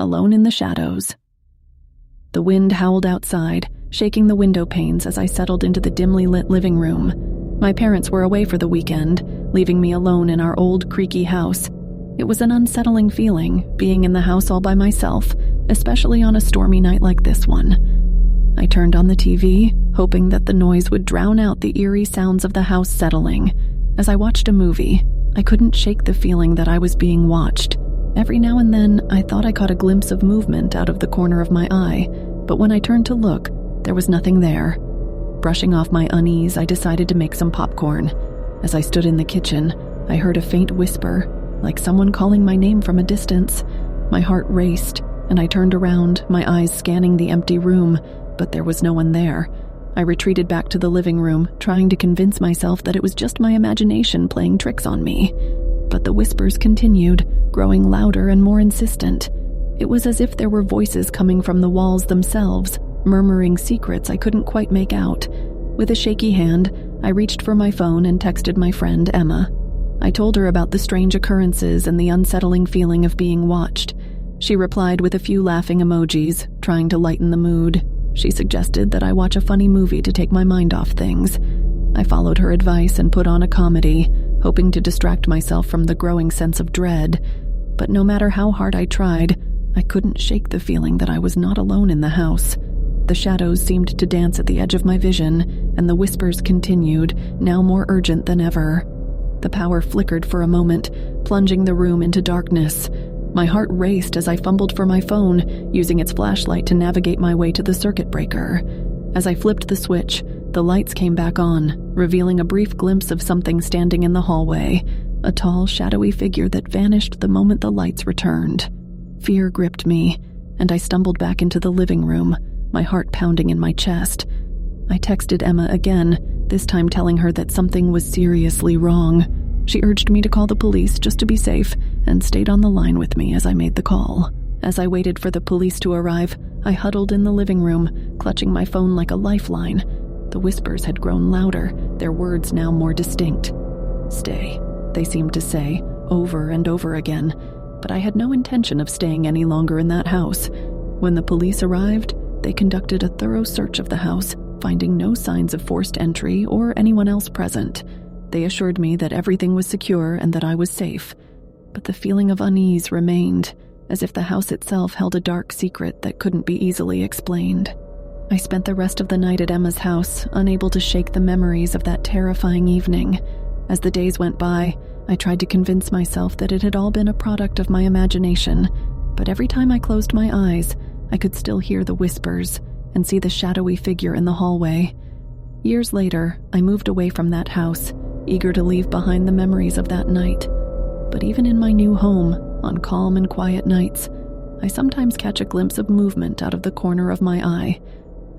alone in the shadows. The wind howled outside, shaking the window panes as I settled into the dimly lit living room. My parents were away for the weekend, leaving me alone in our old, creaky house. It was an unsettling feeling, being in the house all by myself, especially on a stormy night like this one. I turned on the TV, hoping that the noise would drown out the eerie sounds of the house settling. As I watched a movie, I couldn't shake the feeling that I was being watched. Every now and then, I thought I caught a glimpse of movement out of the corner of my eye, but when I turned to look, there was nothing there. Brushing off my unease, I decided to make some popcorn. As I stood in the kitchen, I heard a faint whisper, like someone calling my name from a distance. My heart raced, and I turned around, my eyes scanning the empty room, but there was no one there. I retreated back to the living room, trying to convince myself that it was just my imagination playing tricks on me. But the whispers continued, growing louder and more insistent. It was as if there were voices coming from the walls themselves, murmuring secrets I couldn't quite make out. With a shaky hand, I reached for my phone and texted my friend Emma. I told her about the strange occurrences and the unsettling feeling of being watched. She replied with a few laughing emojis, trying to lighten the mood. She suggested that I watch a funny movie to take my mind off things. I followed her advice and put on a comedy, hoping to distract myself from the growing sense of dread. But no matter how hard I tried, I couldn't shake the feeling that I was not alone in the house. The shadows seemed to dance at the edge of my vision, and the whispers continued, now more urgent than ever. The power flickered for a moment, plunging the room into darkness. My heart raced as I fumbled for my phone, using its flashlight to navigate my way to the circuit breaker. As I flipped the switch, the lights came back on, revealing a brief glimpse of something standing in the hallway, a tall, shadowy figure that vanished the moment the lights returned. Fear gripped me, and I stumbled back into the living room, my heart pounding in my chest. I texted Emma again, this time telling her that something was seriously wrong. She urged me to call the police just to be safe, and stayed on the line with me as I made the call. As I waited for the police to arrive, I huddled in the living room, clutching my phone like a lifeline. The whispers had grown louder, their words now more distinct. "Stay," they seemed to say, over and over again, but I had no intention of staying any longer in that house. When the police arrived, they conducted a thorough search of the house, finding no signs of forced entry or anyone else present. They assured me that everything was secure and that I was safe, but the feeling of unease remained, as if the house itself held a dark secret that couldn't be easily explained. I spent the rest of the night at Emma's house, unable to shake the memories of that terrifying evening. As the days went by, I tried to convince myself that it had all been a product of my imagination, but every time I closed my eyes, I could still hear the whispers and see the shadowy figure in the hallway. Years later, I moved away from that house, eager to leave behind the memories of that night. But even in my new home, on calm and quiet nights, I sometimes catch a glimpse of movement out of the corner of my eye,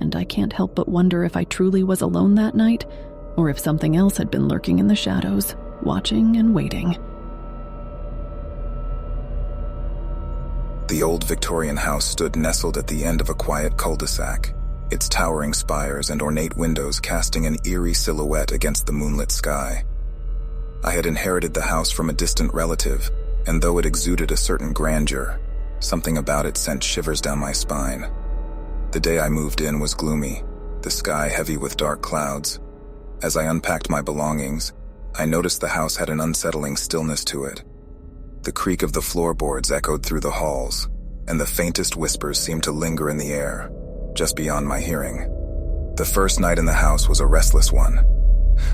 and I can't help but wonder if I truly was alone that night, or if something else had been lurking in the shadows, watching and waiting. The old Victorian house stood nestled at the end of a quiet cul-de-sac, its towering spires and ornate windows casting an eerie silhouette against the moonlit sky. I had inherited the house from a distant relative, and though it exuded a certain grandeur, something about it sent shivers down my spine. The day I moved in was gloomy, the sky heavy with dark clouds. As I unpacked my belongings, I noticed the house had an unsettling stillness to it. The creak of the floorboards echoed through the halls, and the faintest whispers seemed to linger in the air, just beyond my hearing. The first night in the house was a restless one.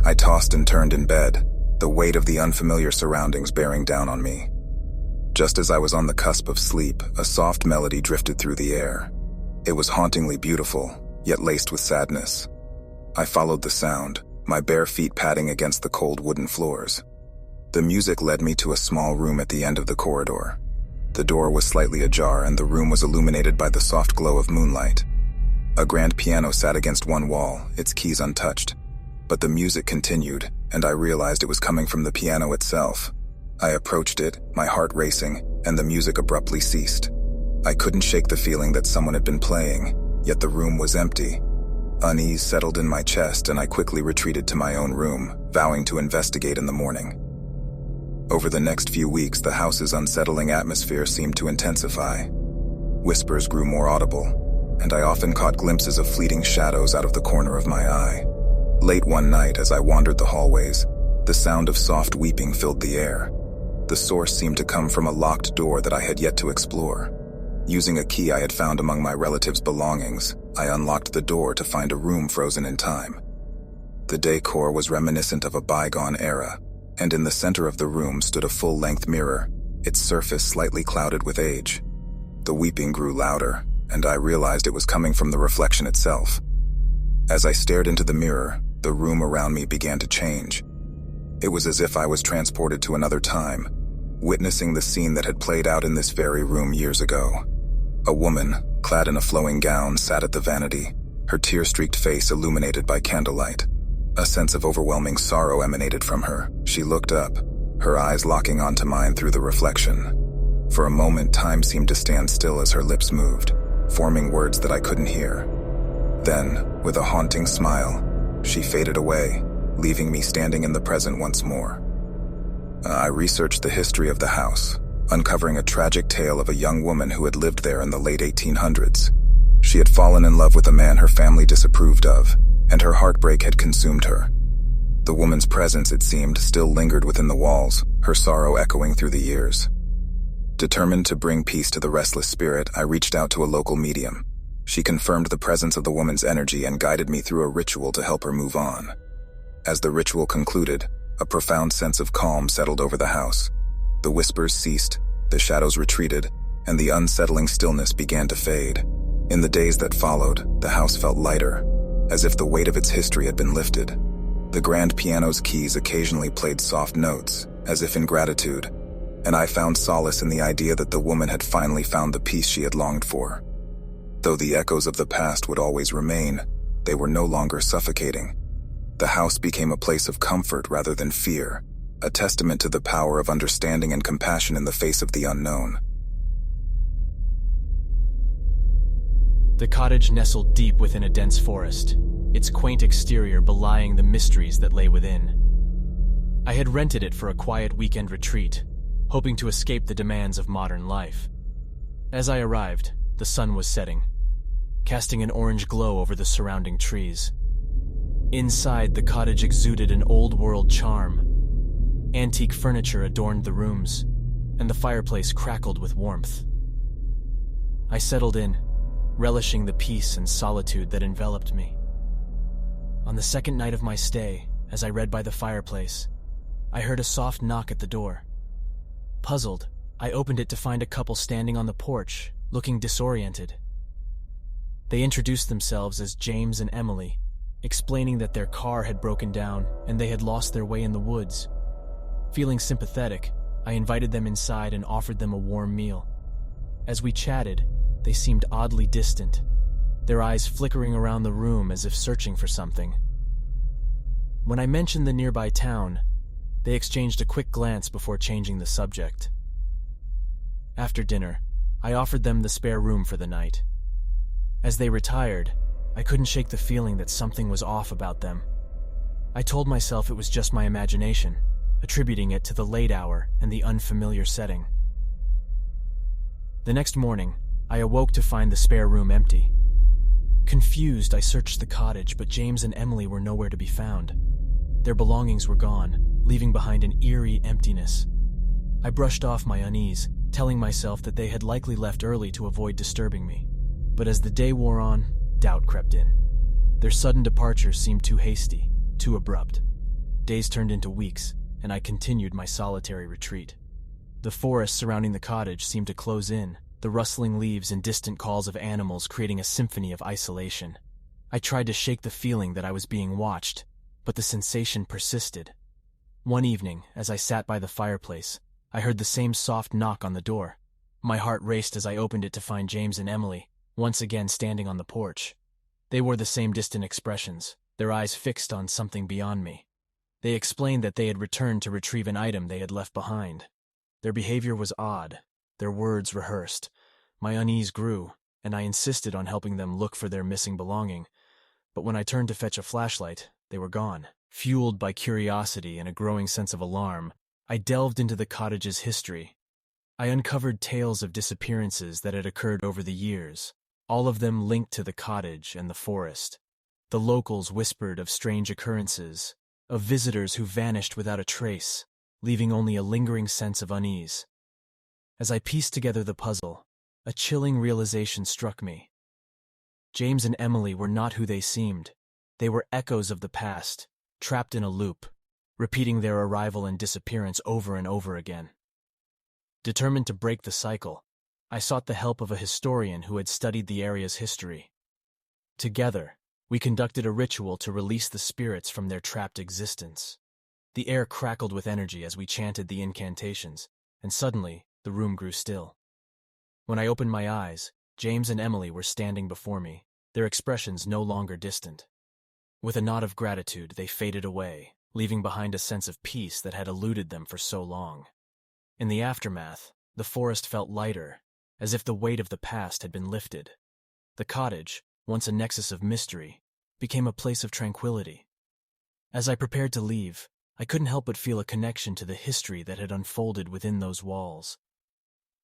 I tossed and turned in bed, the weight of the unfamiliar surroundings bearing down on me. Just as I was on the cusp of sleep, a soft melody drifted through the air. It was hauntingly beautiful, yet laced with sadness. I followed the sound, my bare feet padding against the cold wooden floors. The music led me to a small room at the end of the corridor. The door was slightly ajar, and the room was illuminated by the soft glow of moonlight. A grand piano sat against one wall, its keys untouched. But the music continued, and I realized it was coming from the piano itself. I approached it, my heart racing, and the music abruptly ceased. I couldn't shake the feeling that someone had been playing, yet the room was empty. Unease settled in my chest, and I quickly retreated to my own room, vowing to investigate in the morning. Over the next few weeks, the house's unsettling atmosphere seemed to intensify. Whispers grew more audible, and I often caught glimpses of fleeting shadows out of the corner of my eye. Late one night, as I wandered the hallways, the sound of soft weeping filled the air. The source seemed to come from a locked door that I had yet to explore. Using a key I had found among my relatives' belongings, I unlocked the door to find a room frozen in time. The decor was reminiscent of a bygone era, and in the center of the room stood a full-length mirror, its surface slightly clouded with age. The weeping grew louder, and I realized it was coming from the reflection itself. As I stared into the mirror, the room around me began to change. It was as if I was transported to another time, witnessing the scene that had played out in this very room years ago. A woman, clad in a flowing gown, sat at the vanity, her tear-streaked face illuminated by candlelight. A sense of overwhelming sorrow emanated from her. She looked up, her eyes locking onto mine through the reflection. For a moment, time seemed to stand still as her lips moved, forming words that I couldn't hear. Then, with a haunting smile, she faded away, leaving me standing in the present once more. I researched the history of the house, uncovering a tragic tale of a young woman who had lived there in the late 1800s. She had fallen in love with a man her family disapproved of, and her heartbreak had consumed her. The woman's presence, it seemed, still lingered within the walls, her sorrow echoing through the years. Determined to bring peace to the restless spirit, I reached out to a local medium. She confirmed the presence of the woman's energy and guided me through a ritual to help her move on. As the ritual concluded, a profound sense of calm settled over the house. The whispers ceased, the shadows retreated, and the unsettling stillness began to fade. In the days that followed, the house felt lighter, as if the weight of its history had been lifted. The grand piano's keys occasionally played soft notes, as if in gratitude, and I found solace in the idea that the woman had finally found the peace she had longed for. Though the echoes of the past would always remain, they were no longer suffocating. The house became a place of comfort rather than fear, a testament to the power of understanding and compassion in the face of the unknown. The cottage nestled deep within a dense forest, its quaint exterior belying the mysteries that lay within. I had rented it for a quiet weekend retreat, hoping to escape the demands of modern life. As I arrived, the sun was setting, casting an orange glow over the surrounding trees. Inside, the cottage exuded an old-world charm. Antique furniture adorned the rooms, and the fireplace crackled with warmth. I settled in, relishing the peace and solitude that enveloped me. On the second night of my stay, as I read by the fireplace, I heard a soft knock at the door. Puzzled, I opened it to find a couple standing on the porch, looking disoriented. They introduced themselves as James and Emily, explaining that their car had broken down and they had lost their way in the woods. Feeling sympathetic, I invited them inside and offered them a warm meal. As we chatted, they seemed oddly distant, their eyes flickering around the room as if searching for something. When I mentioned the nearby town, they exchanged a quick glance before changing the subject. After dinner, I offered them the spare room for the night. As they retired, I couldn't shake the feeling that something was off about them. I told myself it was just my imagination, attributing it to the late hour and the unfamiliar setting. The next morning, I awoke to find the spare room empty. Confused, I searched the cottage, but James and Emily were nowhere to be found. Their belongings were gone, leaving behind an eerie emptiness. I brushed off my unease, telling myself that they had likely left early to avoid disturbing me. But as the day wore on, doubt crept in. Their sudden departure seemed too hasty, too abrupt. Days turned into weeks, and I continued my solitary retreat. The forest surrounding the cottage seemed to close in, the rustling leaves and distant calls of animals creating a symphony of isolation. I tried to shake the feeling that I was being watched, but the sensation persisted. One evening, as I sat by the fireplace, I heard the same soft knock on the door. My heart raced as I opened it to find James and Emily, once again standing on the porch. They wore the same distant expressions, their eyes fixed on something beyond me. They explained that they had returned to retrieve an item they had left behind. Their behavior was odd, their words rehearsed. My unease grew, and I insisted on helping them look for their missing belonging. But when I turned to fetch a flashlight, they were gone. Fueled by curiosity and a growing sense of alarm, I delved into the cottage's history. I uncovered tales of disappearances that had occurred over the years, all of them linked to the cottage and the forest. The locals whispered of strange occurrences, of visitors who vanished without a trace, leaving only a lingering sense of unease. As I pieced together the puzzle, a chilling realization struck me. James and Emily were not who they seemed. They were echoes of the past, trapped in a loop, repeating their arrival and disappearance over and over again. Determined to break the cycle, I sought the help of a historian who had studied the area's history. Together, we conducted a ritual to release the spirits from their trapped existence. The air crackled with energy as we chanted the incantations, and suddenly, the room grew still. When I opened my eyes, James and Emily were standing before me, their expressions no longer distant. With a nod of gratitude, they faded away, leaving behind a sense of peace that had eluded them for so long. In the aftermath, the forest felt lighter, as if the weight of the past had been lifted. The cottage, once a nexus of mystery, became a place of tranquility. As I prepared to leave, I couldn't help but feel a connection to the history that had unfolded within those walls.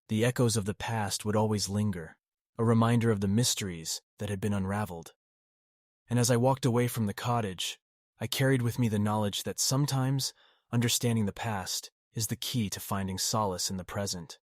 The echoes of the past would always linger, a reminder of the mysteries that had been unraveled. And as I walked away from the cottage, I carried with me the knowledge that sometimes understanding the past is the key to finding solace in the present.